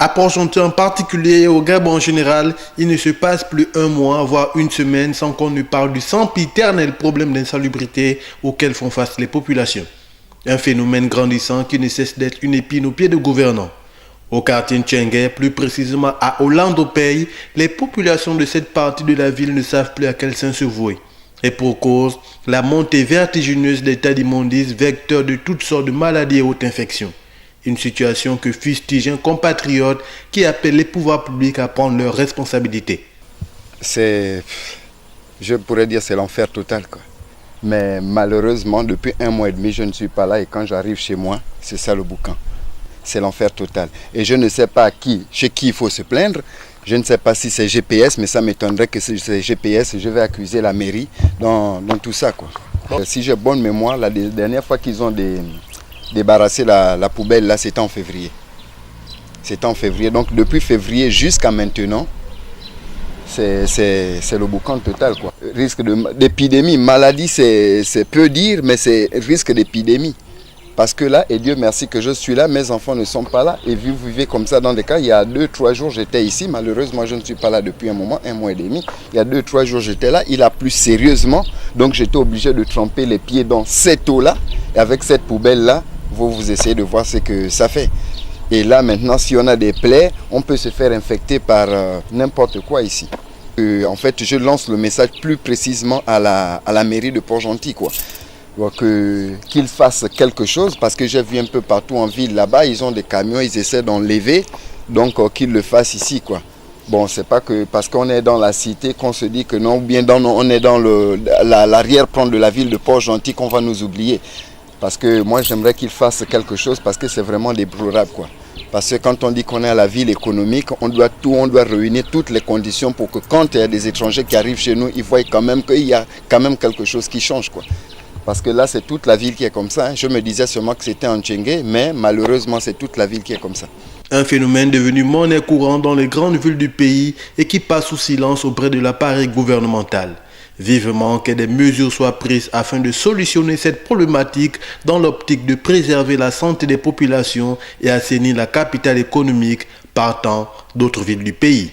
À Port-Gentil en particulier et au Gabon en général, il ne se passe plus un mois, voire une semaine sans qu'on ne parle du sempiternel problème d'insalubrité auquel font face les populations. Un phénomène grandissant qui ne cesse d'être une épine au pied de gouvernants. Au quartier Ntchengue, plus précisément à Hollande-au-Pays, les populations de cette partie de la ville ne savent plus à quel sein se vouer. Et pour cause, la montée vertigineuse d'état d'immondice, vecteur de toutes sortes de maladies et autres infections. Une situation que fustige un compatriote qui appelle les pouvoirs publics à prendre leurs responsabilités. Je pourrais dire c'est l'enfer total, quoi. Mais malheureusement, depuis un mois et demi, je ne suis pas là et quand j'arrive chez moi, c'est ça le boucan. C'est l'enfer total. Et je ne sais pas chez qui il faut se plaindre. Je ne sais pas si c'est GPS, mais ça m'étonnerait que c'est GPS. Je vais accuser la mairie dans tout ça, quoi. Si j'ai bonne mémoire, la dernière fois qu'ils ont débarrassé la poubelle, là, c'était en février. C'était en février. Donc depuis février jusqu'à maintenant, c'est le boucan total, quoi. Risque d'épidémie, maladie, c'est peu dire, mais c'est risque d'épidémie. Parce que là, et Dieu merci que je suis là, mes enfants ne sont pas là. Et vous vivez comme ça dans des cas, il y a 2-3 jours, j'étais ici. Malheureusement, je ne suis pas là depuis un moment, un mois et demi. Il y a 2-3 jours, j'étais là. Il a plu sérieusement. Donc, j'étais obligé de tremper les pieds dans cette eau-là. Et avec cette poubelle-là, vous essayez de voir ce que ça fait. Et là, maintenant, si on a des plaies, on peut se faire infecter par n'importe quoi ici. En fait, je lance le message plus précisément à la mairie de Port-Gentil, quoi. Qu'ils fassent quelque chose, parce que j'ai vu un peu partout en ville là-bas, ils ont des camions, ils essaient d'enlever, donc qu'ils le fassent ici, quoi. Bon, c'est pas que parce qu'on est dans la cité qu'on se dit que non, ou bien on est dans l'arrière-plan de la ville de Port-Gentil qu'on va nous oublier. Parce que moi j'aimerais qu'ils fassent quelque chose parce que c'est vraiment déplorable, quoi. Parce que quand on dit qu'on est à la ville économique, on doit réunir toutes les conditions pour que quand il y a des étrangers qui arrivent chez nous, ils voient quand même qu'il y a quand même quelque chose qui change, quoi. Parce que là, c'est toute la ville qui est comme ça. Je me disais seulement que c'était en Ntchengue, mais malheureusement, c'est toute la ville qui est comme ça. Un phénomène devenu monnaie courante dans les grandes villes du pays et qui passe sous silence auprès de l'appareil gouvernemental. Vivement que des mesures soient prises afin de solutionner cette problématique dans l'optique de préserver la santé des populations et assainir la capitale économique partant d'autres villes du pays.